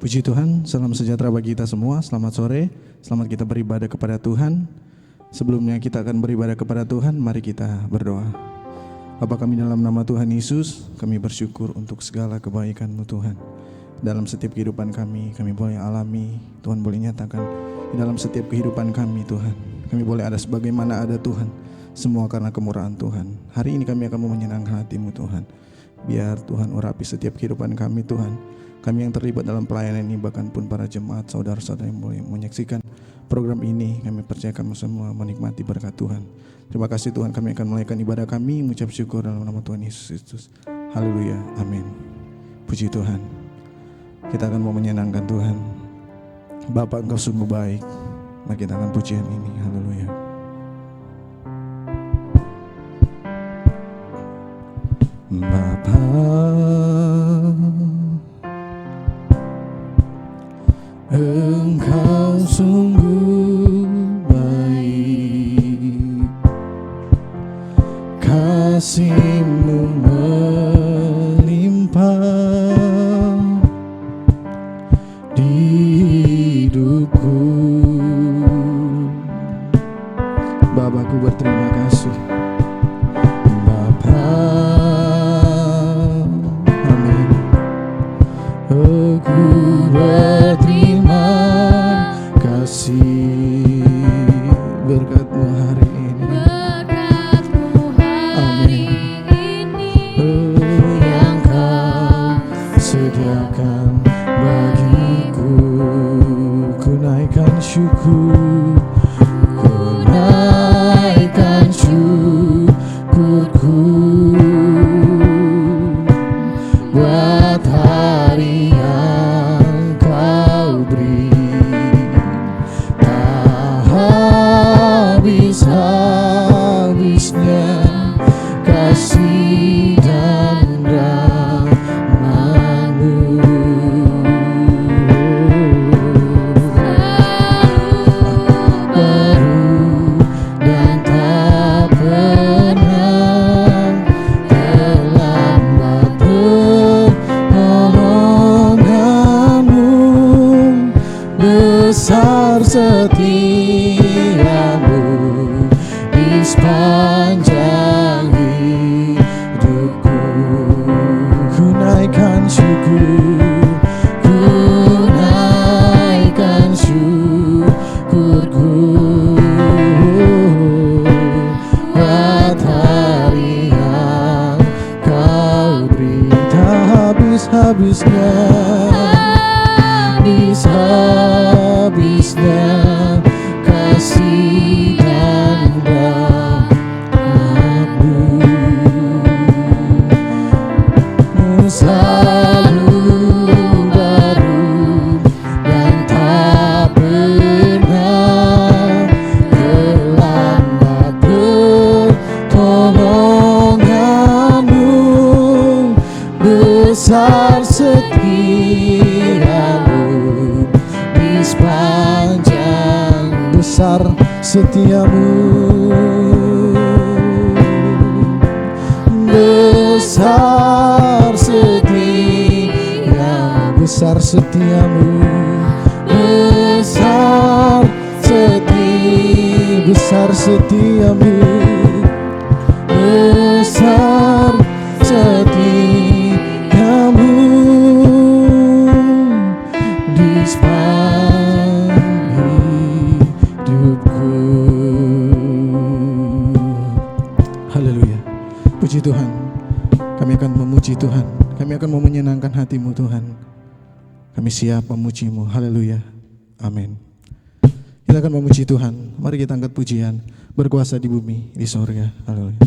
Puji Tuhan, salam sejahtera bagi kita semua. Selamat sore, selamat kita beribadah kepada Tuhan. Sebelumnya kita akan beribadah kepada Tuhan, mari kita berdoa. Bapa kami dalam nama Tuhan Yesus, kami bersyukur untuk segala kebaikan-Mu Tuhan. Dalam setiap kehidupan kami boleh alami, Tuhan boleh nyatakan di dalam setiap kehidupan kami Tuhan. Kami boleh ada sebagaimana ada Tuhan, semua karena kemurahan Tuhan. Hari ini kami akan menyenangkan hati-Mu Tuhan. Biar Tuhan urapi setiap kehidupan kami Tuhan. Kami yang terlibat dalam pelayanan ini, bahkan pun para jemaat, saudara-saudara yang boleh menyaksikan program ini, kami percaya kami semua menikmati berkat Tuhan. Terima kasih Tuhan, kami akan menaikkan ibadah kami, mengucap syukur dalam nama Tuhan Yesus Kristus. Haleluya, amin. Puji Tuhan. Kita akan mau menyenangkan Tuhan. Bapa, Engkau sungguh baik. Mari kita akan pujian ini, haleluya. Bapa, Engkau sungguh baik, kasih-Mu melimpah di hidupku. Bapakku berterima kasih. Bapa, amin. Aku berterima kasih berkat-Mu hari ini. Amin. Yang Kau sediakan bagiku, ku naikkan syukur, ku naikkan syukurku buat hari yang Kau beri. Tak habis-habisnya kasih dan rahmat-Mu. Baru dan tak pernah terlambat pertolongan-Mu. Besar setia-Mu di sepanjang hidupku. Ku naikkan syukur, ku naikkan syukurku buat hari yang Kau beri. Tak habis-habisnya, habis-habisnya kasih dan rahmat-Mu. Selalu baru dan tak pernah terlambat pertolongan-Mu. Besar setia-Mu di sepanjang, besar setiamu, besar setia, besar setiamu, besar setia, besar setiamu, besar setiamu di sepanjang hidupku. Haleluya. Puji Tuhan. Kami akan memuji Tuhan. Kami akan mau menyenangkan hati-Mu Tuhan. Kami siap memuji-Mu. Haleluya. Amin. Kita akan memuji Tuhan. Mari kita angkat pujian. Berkuasa di bumi, di sorga. Haleluya.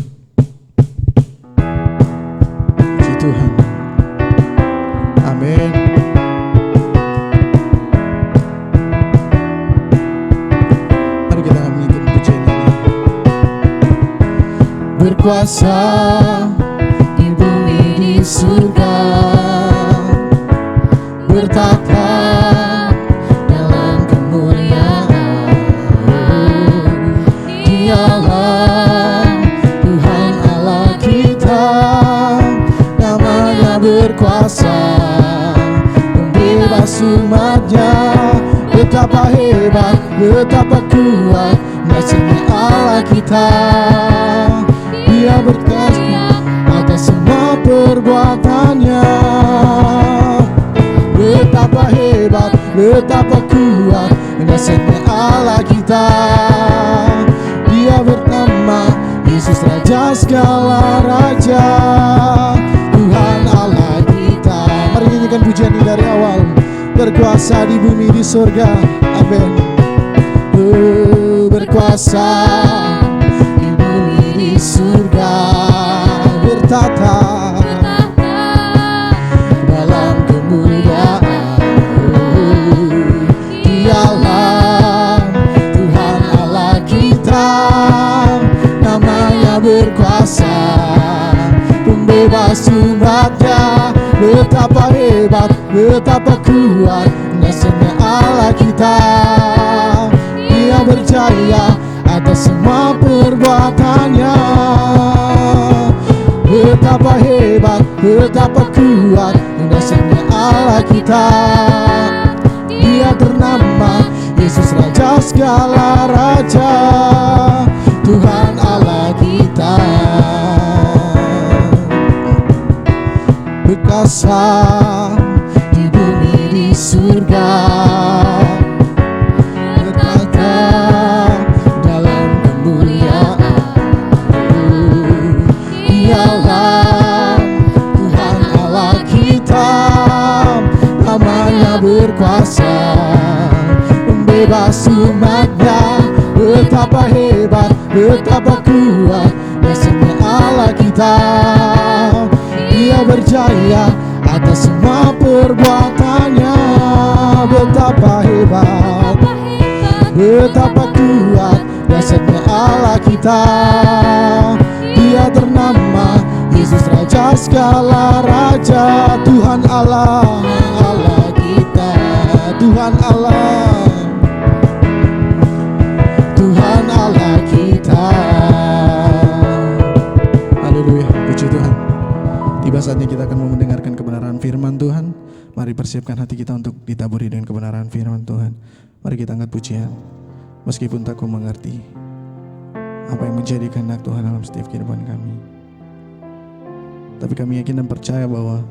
Puji Tuhan. Amin. Mari kita akan mengikuti pujian ini. Berkuasa di bumi, di surga, bertata dalam kemuliaan. Dialah Tuhan Allah kita, namanya berkuasa membebas umat. betapa kuat nasibnya Allah kita. Dia berkuasa atas semua perbuatannya. Betapa hebat, betapa kuat nasibnya Allah kita. Dia bernama Yesus, Raja segala raja, Tuhan Allah kita. Mari nyanyikan pujian ini dari awal. Berkuasa di bumi di surga, amin. Berkuasa di bumi di surga, bertata dalam kemuliaan. Dialah Tuhan Allah kita, namanya berkuasa, pembebas umatnya. Betapa hebat, betapa kuat nasibnya Allah kita. Dia berjaya atas semua perbuatannya. Betapa hebat, betapa kuat nasibnya Allah kita. Dia bernama Yesus, Raja segala raja, Tuhan Allah kita. Berkuasa di bumi di surga, bertata dalam kemuliaan. Dialah Tuhan Allah kita, namanya berkuasa, membebas umatnya. Betapa hebat, betapa kuat nasibnya Allah kita. Dia berjaya atas semua perbuatannya. Betapa hebat, betapa kuat nasibnya Allah kita. Dia ternama Yesus, Raja segala raja, Tuhan Allah, Allah kita. Tuhan Allah, Tuhan Allah kita. Haleluya, puji Tuhan. Tiba saatnya kita akan mendengarkan kebenaran firman Tuhan. Mari persiapkan hati kita untuk ditaburi dengan kebenaran firman Tuhan. Mari kita angkat pujian. Meskipun tak ku mengerti apa yang menjadi kehendak Tuhan dalam setiap kehidupan kami, tapi kami yakin dan percaya bahwa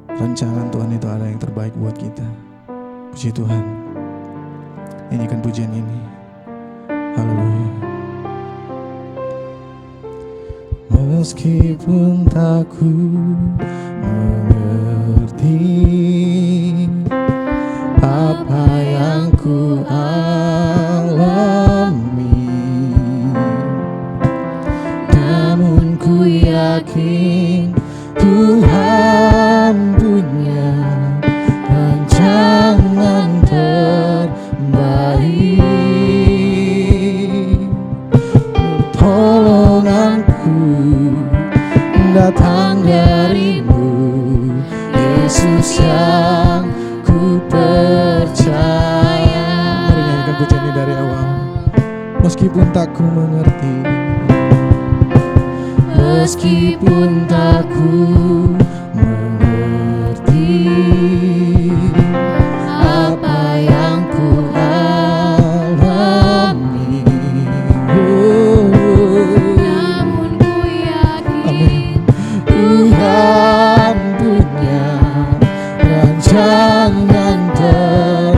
rancangan Tuhan itu ada yang terbaik buat kita. Puji Tuhan. Nyanyikan pujian ini. Haleluya. Meskipun tak ku mengerti apa yang ku alami, namun ku yakin Tuhan punya rancangan terbaik. Pertolonganku datang darimu, Yesus yang ku percaya. Mari nyanyikan pujian ini dari awal. Meskipun tak ku mengerti, meskipun tak ku mengerti apa yang ku alami, namun ku yakin Tuhan punya rancangan terbaik.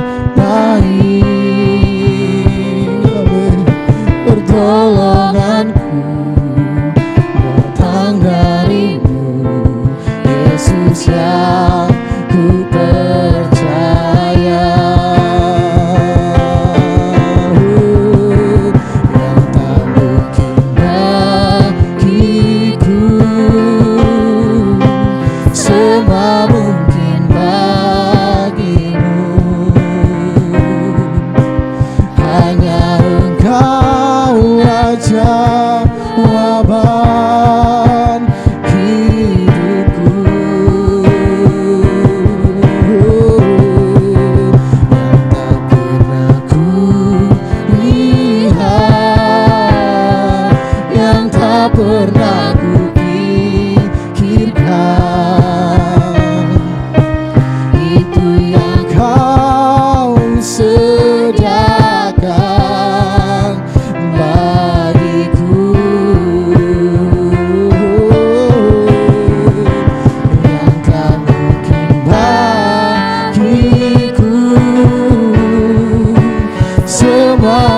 Pertolonganku datang darimu, Yesus yang ku percaya. Yang tak mungkin bagiku, semua mungkin bagimu. Hanya Engkau jawaban hidupku. Yang tak pernah ku lihat, yang tak pernah ku pikirkan, itu yang Kau sediakan.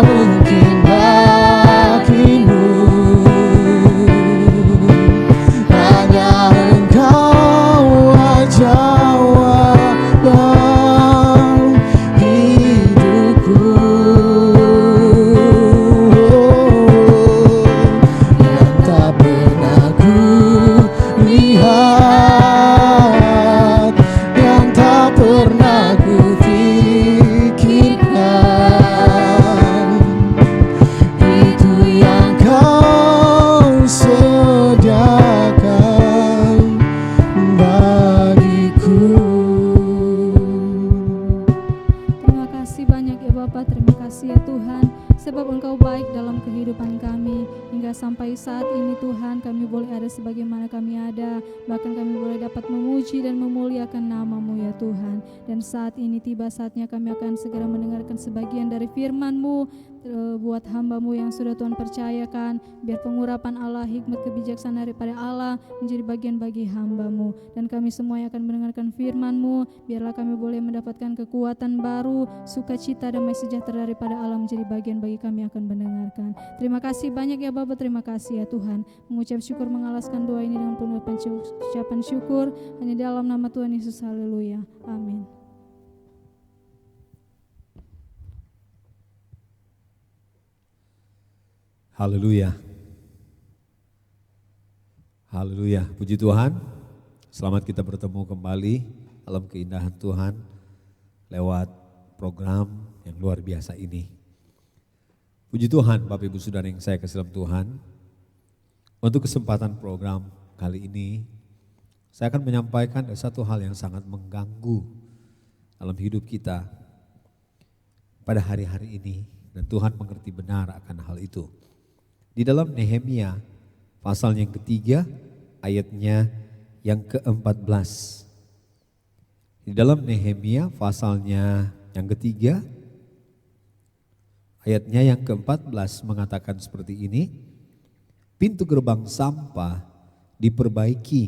mungkin bagimu, hanya Engkau jawaban hidupku. Yang tak pernah ku lihat, yang tak pernah ku pikirkan, itu yang Kau sediakan bagiku. Terima kasih banyak ya Bapak, terima kasih ya Tuhan, sebab Engkau baik dalam kehidupan kami. Hingga sampai saat ini Tuhan, kami boleh ada sebagaimana kami ada, bahkan kami boleh dapat memuji dan memuliakan nama-Mu ya Tuhan. Dan saat ini tiba saatnya kami akan segera mendengarkan sebagian dari firman-Mu buat hamba-Mu yang sudah Tuhan percayakan. Biar pengurapan Allah, hikmat kebijaksanaan daripada Allah menjadi bagian bagi hamba-Mu. Dan kami semua yang akan mendengarkan firman-Mu, biarlah kami boleh mendapatkan kekuatan baru, sukacita, damai sejahtera daripada Allah menjadi bagian bagi kami yang akan mendengarkan. Terima kasih banyak ya Bapa, terima kasih ya Tuhan. Mengucap syukur, mengalaskan doa ini dengan penuh ucapan syukur hanya dalam nama Tuhan Yesus. Haleluya. Amin. Haleluya. Haleluya. Puji Tuhan. Selamat kita bertemu kembali dalam keindahan Tuhan lewat program yang luar biasa ini. Puji Tuhan Bapak Ibu Saudara yang saya kasih dalam Tuhan. Untuk kesempatan program kali ini, saya akan menyampaikan ada satu hal yang sangat mengganggu dalam hidup kita pada hari-hari ini. Dan Tuhan mengerti benar akan hal itu. Di dalam Nehemia pasal yang ketiga ayatnya yang ke-14. Di dalam Nehemia pasalnya yang ketiga ayatnya yang ke-14 mengatakan seperti ini. Pintu gerbang sampah diperbaiki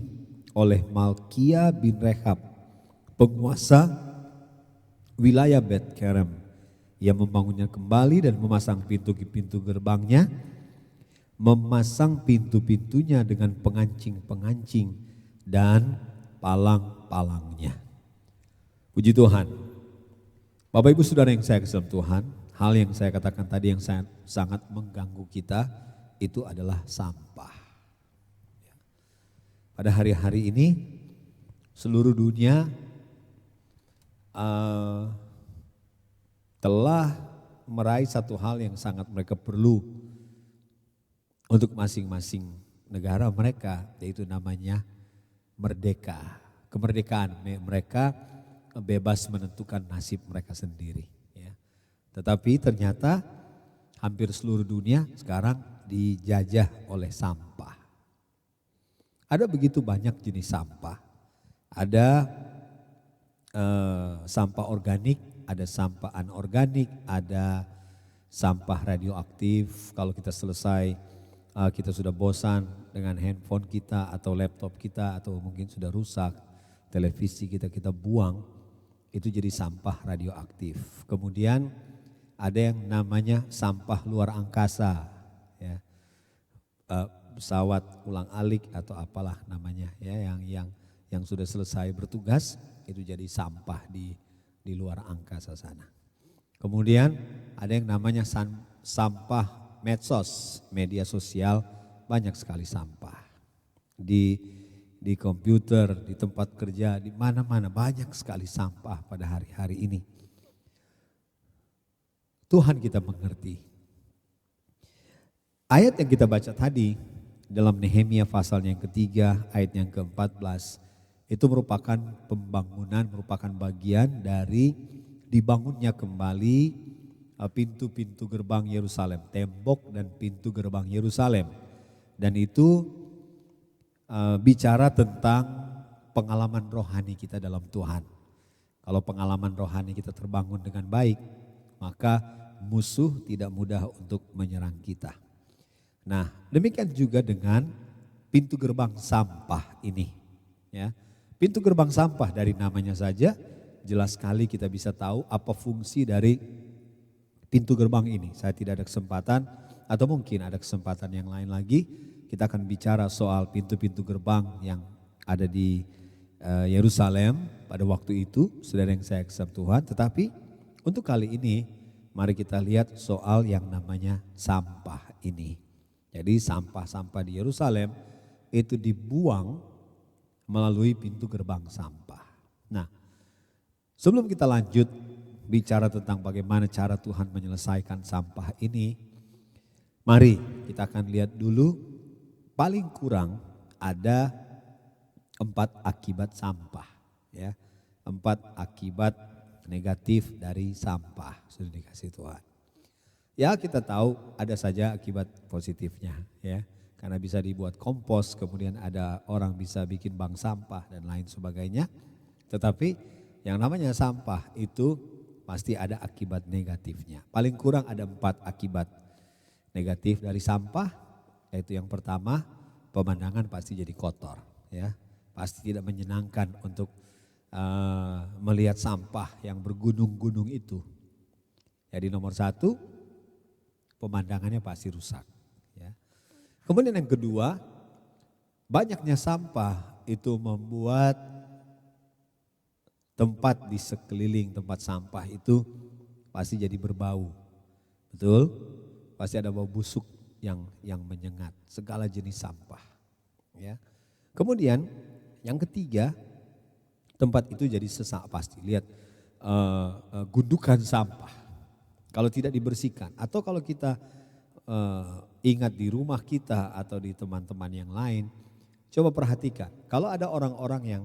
oleh Malkia bin Rehab, penguasa wilayah Bet Kerem. Ia membangunnya kembali dan memasang pintu-pintu gerbangnya, memasang pintu-pintunya dengan pengancing-pengancing dan palang-palangnya. Puji Tuhan. Bapak Ibu Saudara yang saya kasih dalam Tuhan, hal yang saya katakan tadi yang sangat mengganggu kita itu adalah sampah. Pada hari-hari ini seluruh dunia telah meraih satu hal yang sangat mereka perlu untuk masing-masing negara mereka, yaitu namanya merdeka. Kemerdekaan mereka bebas menentukan nasib mereka sendiri. Ya. Tetapi ternyata hampir seluruh dunia sekarang dijajah oleh sampah. Ada begitu banyak jenis sampah. Ada sampah organik, ada sampah anorganik, ada sampah radioaktif. Kalau kita selesai, kita sudah bosan dengan handphone kita atau laptop kita atau mungkin sudah rusak, televisi kita buang, itu jadi sampah radioaktif. Kemudian ada yang namanya sampah luar angkasa, ya, pesawat ulang-alik atau apalah namanya, ya, yang sudah selesai bertugas itu jadi sampah di luar angkasa sana. Kemudian ada yang namanya sampah medsos, media sosial, banyak sekali sampah. Di komputer, di tempat kerja, di mana-mana banyak sekali sampah pada hari-hari ini. Tuhan kita mengerti. Ayat yang kita baca tadi dalam Nehemia pasal yang ketiga, ayat yang ke-14, itu merupakan pembangunan, merupakan bagian dari dibangunnya kembali pintu-pintu gerbang Yerusalem, tembok dan pintu gerbang Yerusalem. Dan itu bicara tentang pengalaman rohani kita dalam Tuhan. Kalau pengalaman rohani kita terbangun dengan baik, maka musuh tidak mudah untuk menyerang kita. Nah, demikian juga dengan pintu gerbang sampah ini. Ya, pintu gerbang sampah dari namanya saja jelas sekali kita bisa tahu apa fungsi dari pintu gerbang ini. Saya tidak ada kesempatan atau mungkin ada kesempatan yang lain lagi. Kita akan bicara soal pintu-pintu gerbang yang ada di Yerusalem pada waktu itu, saudara yang saya kasih Tuhan. Tetapi untuk kali ini mari kita lihat soal yang namanya sampah ini. Jadi sampah-sampah di Yerusalem itu dibuang melalui pintu gerbang sampah. Nah, sebelum kita lanjut bicara tentang bagaimana cara Tuhan menyelesaikan sampah ini, mari kita akan lihat dulu paling kurang ada 4 akibat sampah, ya. 4 akibat negatif dari sampah, sudah dikasih Tuhan. Ya, kita tahu ada saja akibat positifnya, ya. Karena bisa dibuat kompos, kemudian ada orang bisa bikin bank sampah dan lain sebagainya. Tetapi yang namanya sampah itu pasti ada akibat negatifnya. Paling kurang ada 4 akibat negatif dari sampah, yaitu yang pertama, pemandangan pasti jadi kotor, ya. Pasti tidak menyenangkan untuk melihat sampah yang bergunung-gunung itu. Jadi nomor 1, pemandangannya pasti rusak, ya. Kemudian yang kedua, banyaknya sampah itu membuat tempat di sekeliling tempat sampah itu pasti jadi berbau. Betul? Pasti ada bau busuk yang menyengat, segala jenis sampah, ya. Kemudian yang ketiga, tempat itu jadi sesak pasti. Lihat gundukan sampah. Kalau tidak dibersihkan atau kalau kita ingat di rumah kita atau di teman-teman yang lain, coba perhatikan. Kalau ada orang-orang yang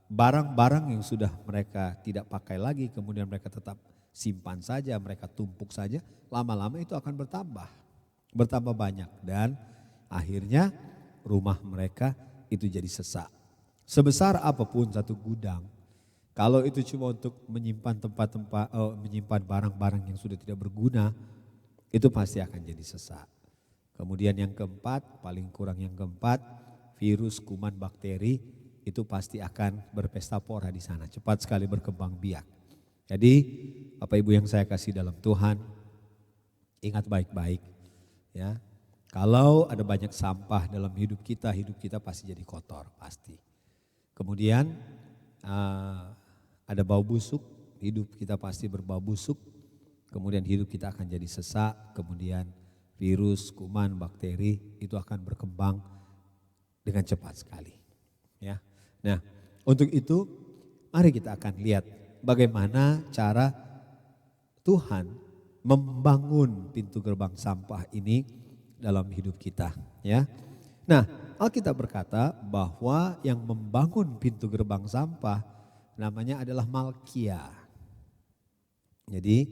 barang-barang yang sudah mereka tidak pakai lagi, kemudian mereka tetap simpan saja, mereka tumpuk saja, lama-lama itu akan bertambah banyak dan akhirnya rumah mereka itu jadi sesak. Sebesar apapun satu gudang, kalau itu cuma untuk menyimpan menyimpan barang-barang yang sudah tidak berguna, itu pasti akan jadi sesak. Kemudian yang keempat, paling kurang yang keempat, virus, kuman, bakteri itu pasti akan berpesta pora di sana, cepat sekali berkembang biak. Jadi Bapak Ibu yang saya kasih dalam Tuhan, ingat baik-baik, ya. Kalau ada banyak sampah dalam hidup kita pasti jadi kotor, pasti. Kemudian ada bau busuk, hidup kita pasti berbau busuk. Kemudian hidup kita akan jadi sesak, kemudian virus, kuman, bakteri itu akan berkembang dengan cepat sekali, ya. Nah, untuk itu mari kita akan lihat bagaimana cara Tuhan membangun pintu gerbang sampah ini dalam hidup kita, ya. Nah, Alkitab berkata bahwa yang membangun pintu gerbang sampah namanya adalah Malkia. Jadi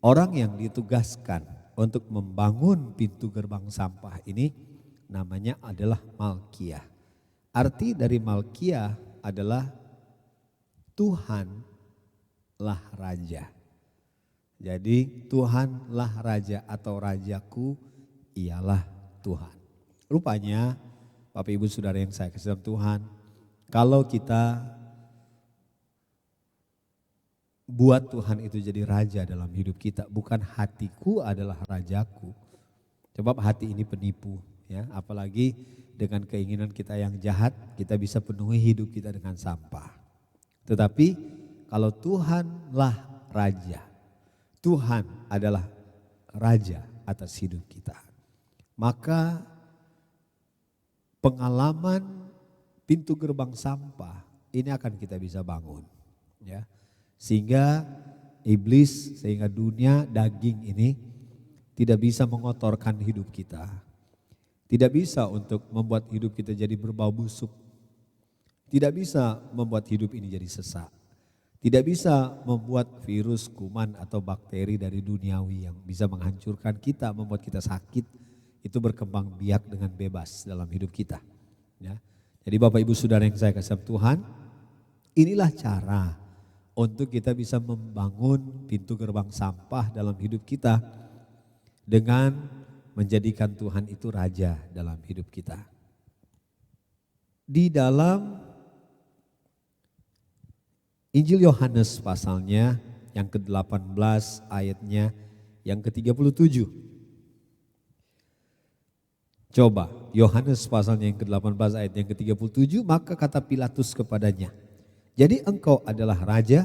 orang yang ditugaskan untuk membangun pintu gerbang sampah ini namanya adalah Malkia. Arti dari Malkia adalah Tuhanlah Raja. Jadi Tuhanlah Raja atau Rajaku ialah Tuhan. Rupanya Bapak Ibu Saudara yang saya kasih dalam Tuhan, kalau kita buat Tuhan itu jadi raja dalam hidup kita, bukan hatiku adalah rajaku. Sebab hati ini penipu, ya. Apalagi dengan keinginan kita yang jahat, kita bisa penuhi hidup kita dengan sampah. Tetapi kalau Tuhanlah raja, Tuhan adalah raja atas hidup kita, maka pengalaman pintu gerbang sampah ini akan kita bisa bangun, ya. Sehingga iblis, sehingga dunia daging ini tidak bisa mengotorkan hidup kita. Tidak bisa untuk membuat hidup kita jadi berbau busuk. Tidak bisa membuat hidup ini jadi sesak. Tidak bisa membuat virus, kuman atau bakteri dari duniawi yang bisa menghancurkan kita, membuat kita sakit, itu berkembang biak dengan bebas dalam hidup kita, ya. Jadi Bapak Ibu Saudara yang saya kasih Tuhan, inilah cara untuk kita bisa membangun pintu gerbang sampah dalam hidup kita dengan menjadikan Tuhan itu raja dalam hidup kita. Di dalam Injil Yohanes pasalnya yang ke-18 ayatnya yang ke-37. Coba Yohanes pasalnya yang ke-18 ayat yang ke-37, maka kata Pilatus kepadanya, "Jadi engkau adalah raja?"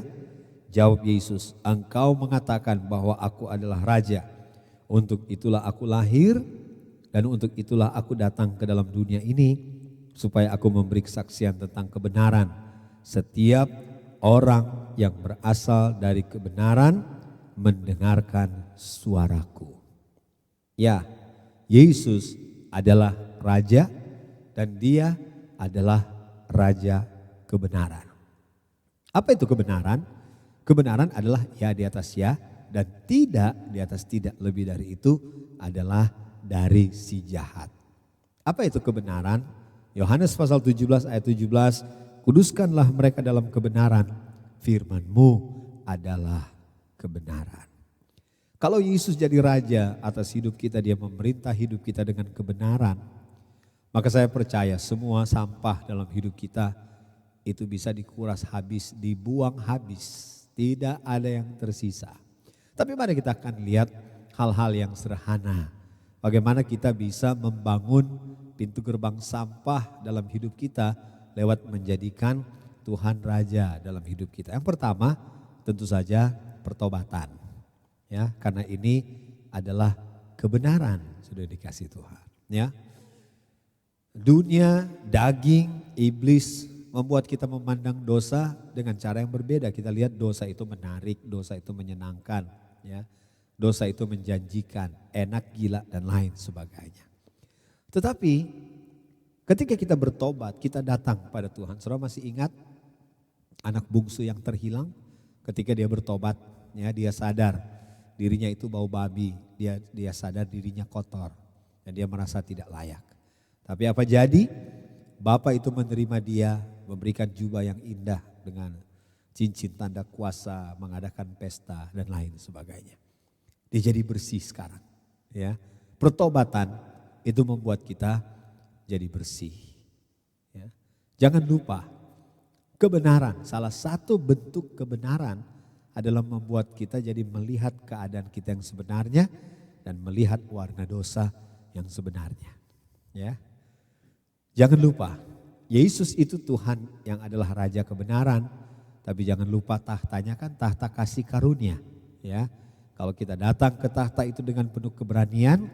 Jawab Yesus, "Engkau mengatakan bahwa aku adalah raja. Untuk itulah aku lahir dan untuk itulah aku datang ke dalam dunia ini, supaya aku memberi kesaksian tentang kebenaran. Setiap orang yang berasal dari kebenaran mendengarkan suaraku." Ya, Yesus adalah raja dan dia adalah raja kebenaran. Apa itu kebenaran? Kebenaran adalah ya di atas ya dan tidak di atas tidak. Lebih dari itu adalah dari si jahat. Apa itu kebenaran? Yohanes pasal 17 ayat 17, "Kuduskanlah mereka dalam kebenaran, firman-Mu adalah kebenaran." Kalau Yesus jadi raja atas hidup kita, dia memerintah hidup kita dengan kebenaran, maka saya percaya semua sampah dalam hidup kita itu bisa dikuras habis, dibuang habis. Tidak ada yang tersisa. Tapi mari kita akan lihat hal-hal yang sederhana. Bagaimana kita bisa membangun pintu gerbang sampah dalam hidup kita lewat menjadikan Tuhan Raja dalam hidup kita. Yang pertama tentu saja pertobatan. Ya, karena ini adalah kebenaran sudah dikasih Tuhan. Ya, dunia, daging, iblis membuat kita memandang dosa dengan cara yang berbeda. Kita lihat dosa itu menarik, dosa itu menyenangkan, ya. Dosa itu menjanjikan, enak, gila dan lain sebagainya. Tetapi ketika kita bertobat, kita datang pada Tuhan. Saudara masih ingat anak bungsu yang terhilang? Ketika dia bertobat, ya, dia sadar dirinya itu bau babi, dia sadar dirinya kotor dan dia merasa tidak layak. Tapi apa jadi? Bapak itu menerima dia, memberikan jubah yang indah dengan cincin tanda kuasa, mengadakan pesta dan lain sebagainya. Dia jadi bersih sekarang. Ya, pertobatan itu membuat kita jadi bersih. Ya. Jangan lupa kebenaran, salah satu bentuk kebenaran adalah membuat kita jadi melihat keadaan kita yang sebenarnya dan melihat warna dosa yang sebenarnya. Ya. Jangan lupa, Yesus itu Tuhan yang adalah Raja kebenaran, tapi jangan lupa tahtanya kan tahta kasih karunia. Ya, kalau kita datang ke tahta itu dengan penuh keberanian,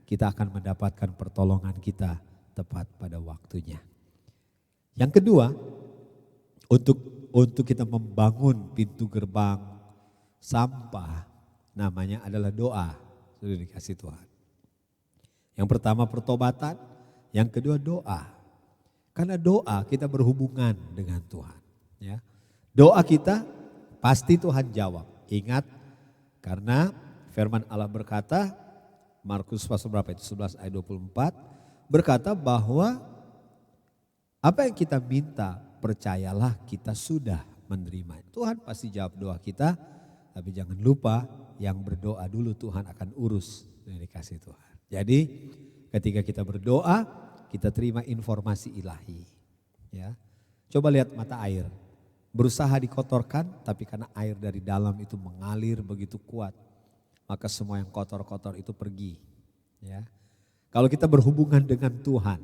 kita akan mendapatkan pertolongan kita tepat pada waktunya. Yang kedua, untuk kita membangun pintu gerbang sampah, namanya adalah doa. Sudah dikasih Tuhan. Yang pertama pertobatan. Yang kedua doa, karena doa kita berhubungan dengan Tuhan. Ya. Doa kita pasti Tuhan jawab. Ingat karena firman Allah berkata, Markus pasal berapa itu 11 ayat 24, berkata bahwa apa yang kita minta percayalah kita sudah menerima. Tuhan pasti jawab doa kita, tapi jangan lupa yang berdoa dulu Tuhan akan urus dari kasih Tuhan. Jadi ketika kita berdoa, kita terima informasi ilahi. Ya. Coba lihat mata air. Berusaha dikotorkan tapi karena air dari dalam itu mengalir begitu kuat. Maka semua yang kotor-kotor itu pergi. Ya. Kalau kita berhubungan dengan Tuhan,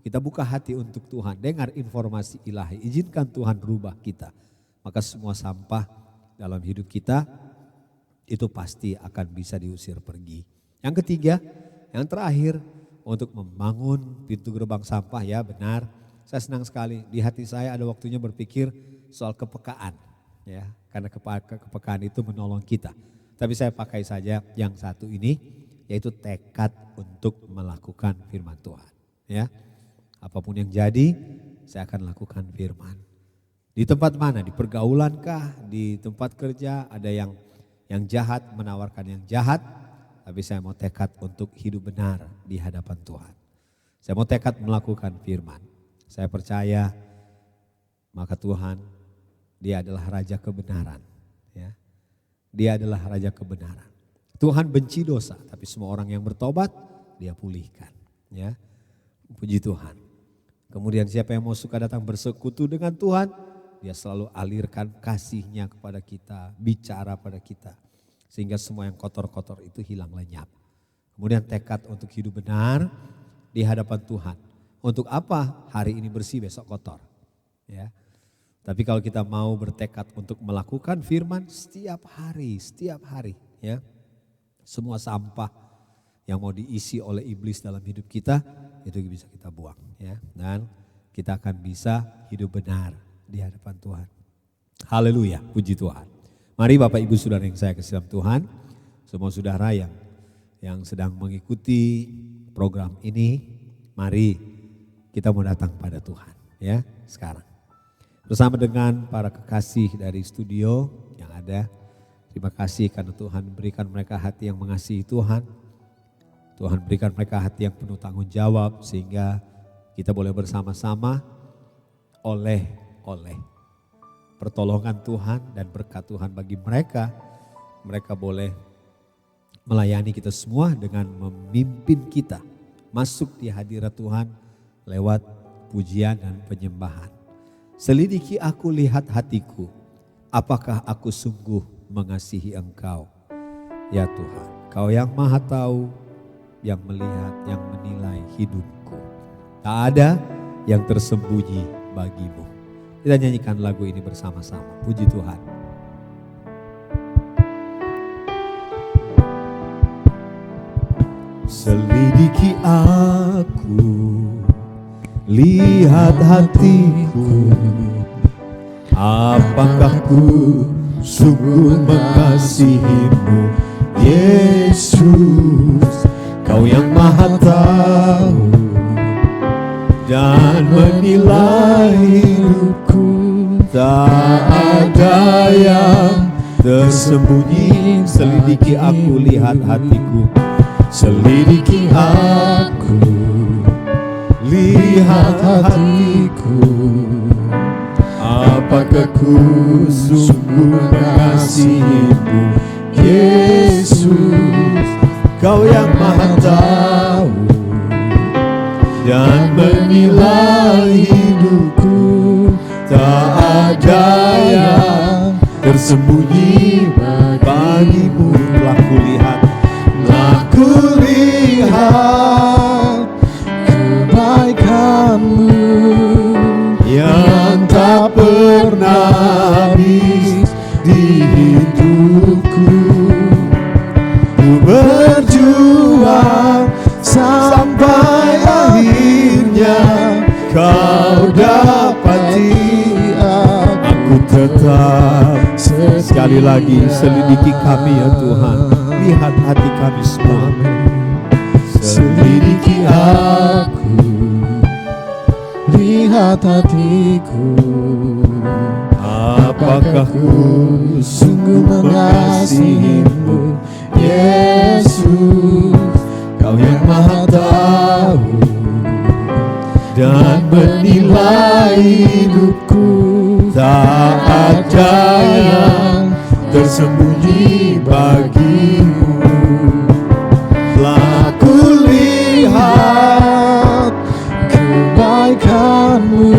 kita buka hati untuk Tuhan, dengar informasi ilahi, izinkan Tuhan rubah kita. Maka semua sampah dalam hidup kita itu pasti akan bisa diusir pergi. Yang ketiga, yang terakhir, untuk membangun pintu gerbang sampah, ya benar. Saya senang sekali di hati saya ada waktunya berpikir soal kepekaan, ya, karena kepekaan itu menolong kita. Tapi saya pakai saja yang satu ini, yaitu tekad untuk melakukan firman Tuhan. Ya, apapun yang jadi, saya akan lakukan firman. Di tempat mana? Di pergaulankah? Di tempat kerja ada yang jahat menawarkan yang jahat. Tapi saya mau tekad untuk hidup benar di hadapan Tuhan. Saya mau tekad melakukan firman. Saya percaya maka Tuhan, dia adalah Raja kebenaran. Ya. Dia adalah Raja kebenaran. Tuhan benci dosa, tapi semua orang yang bertobat, dia pulihkan. Ya. Puji Tuhan. Kemudian siapa yang mau suka datang bersekutu dengan Tuhan, Dia selalu alirkan kasih-Nya kepada kita, bicara pada kita. Sehingga semua yang kotor-kotor itu hilang lenyap. Kemudian tekad untuk hidup benar di hadapan Tuhan. Untuk apa? Hari ini bersih, besok kotor. Ya. Tapi kalau kita mau bertekad untuk melakukan firman setiap hari, ya. Semua sampah yang mau diisi oleh iblis dalam hidup kita, itu bisa kita buang. Ya. Dan kita akan bisa hidup benar di hadapan Tuhan. Haleluya, puji Tuhan. Mari Bapak Ibu Saudara yang saya kasih dalam Tuhan, semua saudara yang sedang mengikuti program ini, mari kita mau datang pada Tuhan ya sekarang. Bersama dengan para kekasih dari studio yang ada, terima kasih karena Tuhan berikan mereka hati yang mengasihi Tuhan. Tuhan berikan mereka hati yang penuh tanggung jawab sehingga kita boleh bersama-sama oleh pertolongan Tuhan dan berkat Tuhan bagi mereka. Mereka boleh melayani kita semua dengan memimpin kita masuk di hadirat Tuhan lewat pujian dan penyembahan. Selidiki aku, lihat hatiku, apakah aku sungguh mengasihi Engkau. Ya Tuhan, Kau yang maha tahu, yang melihat, yang menilai hidupku. Tak ada yang tersembunyi bagimu. Kita nyanyikan lagu ini bersama-sama. Puji Tuhan. Selidiki aku, lihat hatiku, apakah ku sungguh mengasihimu, Yesus. Kau yang maha tahu dan menilai hidupku. Tak ada yang tersembunyi. Selidiki aku, lihat hatiku. Selidiki aku, lihat hatiku, apakah ku sungguh mengasihimu, Yesus. Kau yang maha tahu dan menilai hidupku. Tak ada yang tersembunyi bagimu. Telah kulihat kebaikanmu yang tak pernah habis di hidupku. Ku berjuang sampai akhirnya Kau dapati. Aku tetap sekali lagi selidiki kami ya Tuhan. Lihat hati kami semua. Selidiki aku, lihat hatiku, apakah ku sungguh mengasihimu, Yesus. Kau yang maha tahu dan menilai hidupku. Tak ada yang tersembunyi bagimu. Telah kulihat kebaikanmu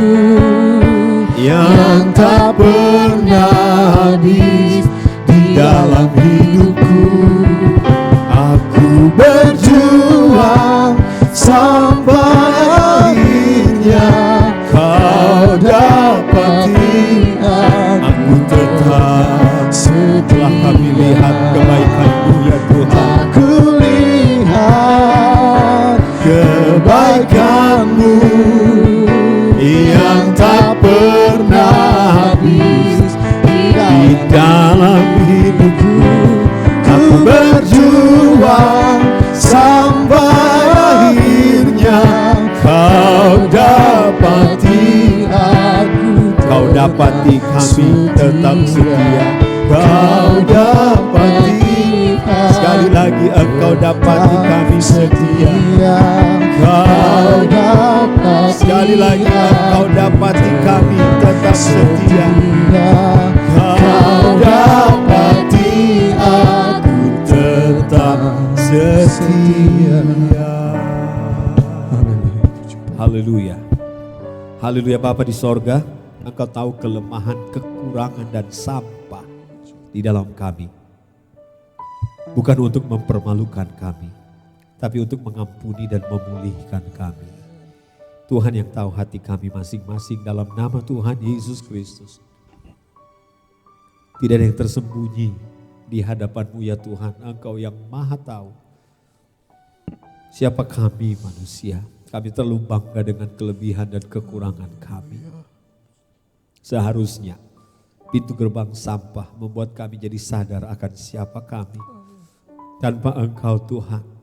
yang tak pernah habis di dalam hidupku. Aku berjuang sampai akhirnya Kau dapati. Aku tetap setelah kami lihat kebaikan-Mu ya Tuhan. Aku lihat kebaikan-Mu yang tak pernah habis di dalam hidupku. Aku berjuang sampai akhirnya Kau dapati aku. Kau dapati kami tetap setia. Kau dapati, sekali lagi Engkau dapati kami setia. Kau dapati, sekali lagi Engkau dapati kami tetap setia. Kau dapati aku tetap setia. Haleluya. Haleluya. Bapa di sorga, Engkau tahu kelemahan, kekurangan dan sampah di dalam kami. Bukan untuk mempermalukan kami, tapi untuk mengampuni dan memulihkan kami. Tuhan yang tahu hati kami masing-masing, dalam nama Tuhan Yesus Kristus. Tidak ada yang tersembunyi di hadapan-Mu ya Tuhan. Engkau yang maha tahu. Siapa kami manusia? Kami terlalu bangga dengan kelebihan dan kekurangan kami. Seharusnya pintu gerbang sampah membuat kami jadi sadar akan siapa kami. Tanpa Engkau Tuhan.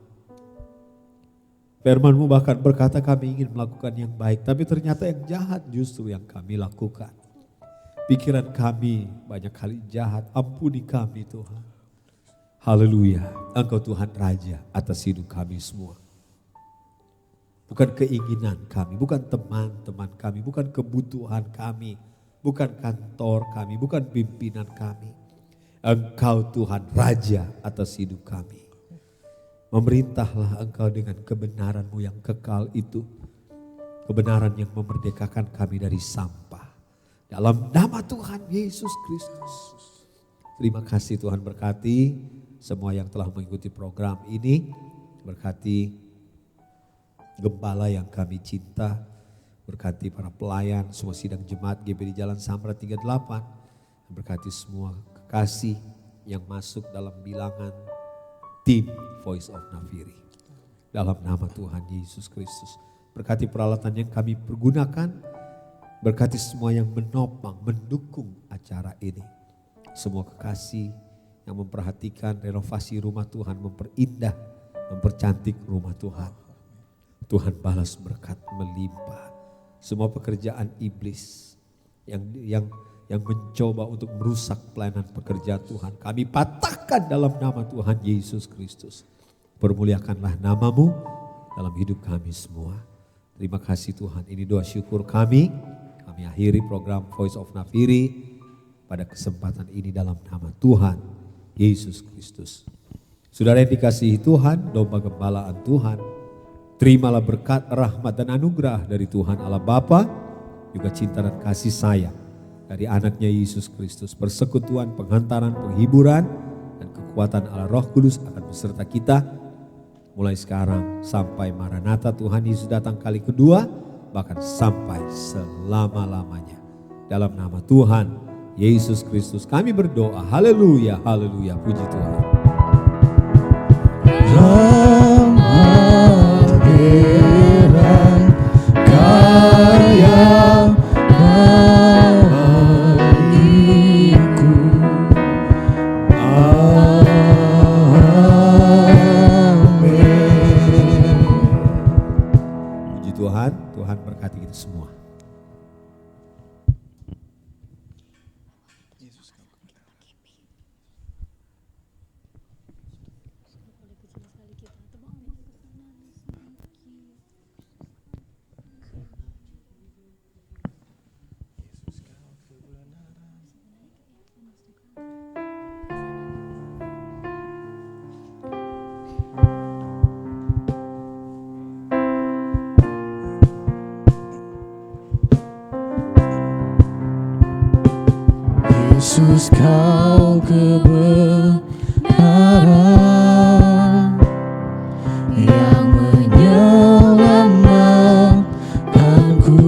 Firman-Mu bahkan berkata kami ingin melakukan yang baik, tapi ternyata yang jahat justru yang kami lakukan. Pikiran kami banyak kali jahat, ampuni kami Tuhan. Haleluya, Engkau Tuhan Raja atas hidup kami semua. Bukan keinginan kami, bukan teman-teman kami, bukan kebutuhan kami, bukan kantor kami, bukan pimpinan kami. Engkau Tuhan Raja atas hidup kami. Memerintahlah Engkau dengan kebenaran-Mu yang kekal itu. Kebenaran yang memerdekakan kami dari sampah. Dalam nama Tuhan Yesus Kristus. Terima kasih Tuhan, berkati semua yang telah mengikuti program ini. Berkati gembala yang kami cinta. Berkati para pelayan, semua sidang jemaat GBD Jalan Samra 38. Berkati semua kekasih yang masuk dalam bilangan tim Voice of Nafiri. Dalam nama Tuhan Yesus Kristus. Berkati peralatan yang kami pergunakan. Berkati semua yang menopang, mendukung acara ini. Semua kekasih yang memperhatikan renovasi rumah Tuhan, memperindah, mempercantik rumah Tuhan. Tuhan balas berkat melimpah. Semua pekerjaan iblis yang mencoba untuk merusak pelayanan pekerjaan Tuhan, kami patahkan dalam nama Tuhan Yesus Kristus. Permuliakanlah nama-Mu dalam hidup kami semua. Terima kasih Tuhan, ini doa syukur kami. Kami akhiri program Voice of Nafiri pada kesempatan ini dalam nama Tuhan Yesus Kristus. Saudara yang dikasihi Tuhan, domba gembalaan Tuhan, terimalah berkat, rahmat dan anugerah dari Tuhan Allah Bapa, juga cinta dan kasih sayang dari anaknya Yesus Kristus. Persekutuan, penghantaran, penghiburan dan kekuatan Allah Roh Kudus akan beserta kita mulai sekarang sampai Maranatha Tuhan Yesus datang kali kedua, bahkan sampai selama-lamanya. Dalam nama Tuhan Yesus Kristus kami berdoa. Haleluya, haleluya, puji Tuhan. Tuhan berkati kita semua. Yesus, Kau kebenaran yang menyelamatkanku.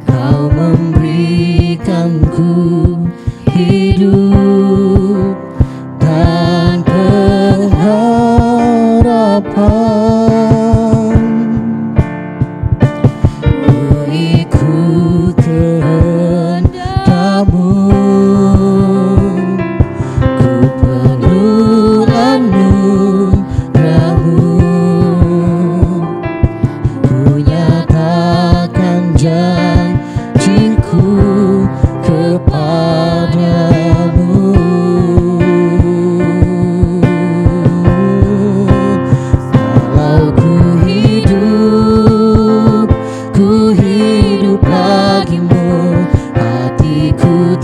Kau memberikanku hidup dan pengharapan. Ku ikut kehendak-Mu, ku perlu anugerah-Mu, ku nyatakan janjiku kepadamu. Kalau ku hidup bagimu, hatiku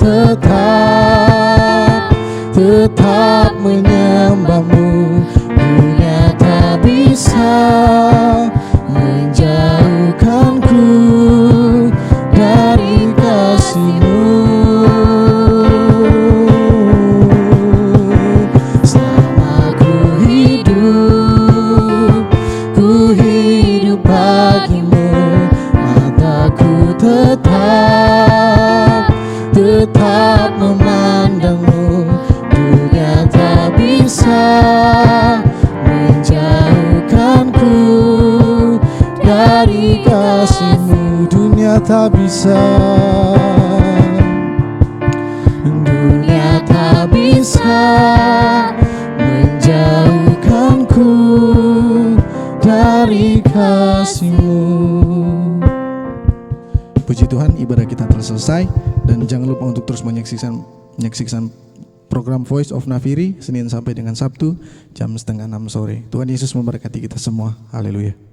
tetap menyembah-Mu. Dunia tak bisa menjauhkanku ku hidup bagimu, mataku tetap memandangmu. Dunia tak bisa menjauhkanku dari kasih-Mu. Dunia tak bisa, dunia tak bisa menjauhkanku dari kasih-Mu. Puji Tuhan, ibadah kita telah selesai, dan jangan lupa untuk terus menyaksikan program Voice of Nafiri Senin sampai dengan Sabtu jam 5:30 sore. Tuhan Yesus memberkati kita semua. Haleluya.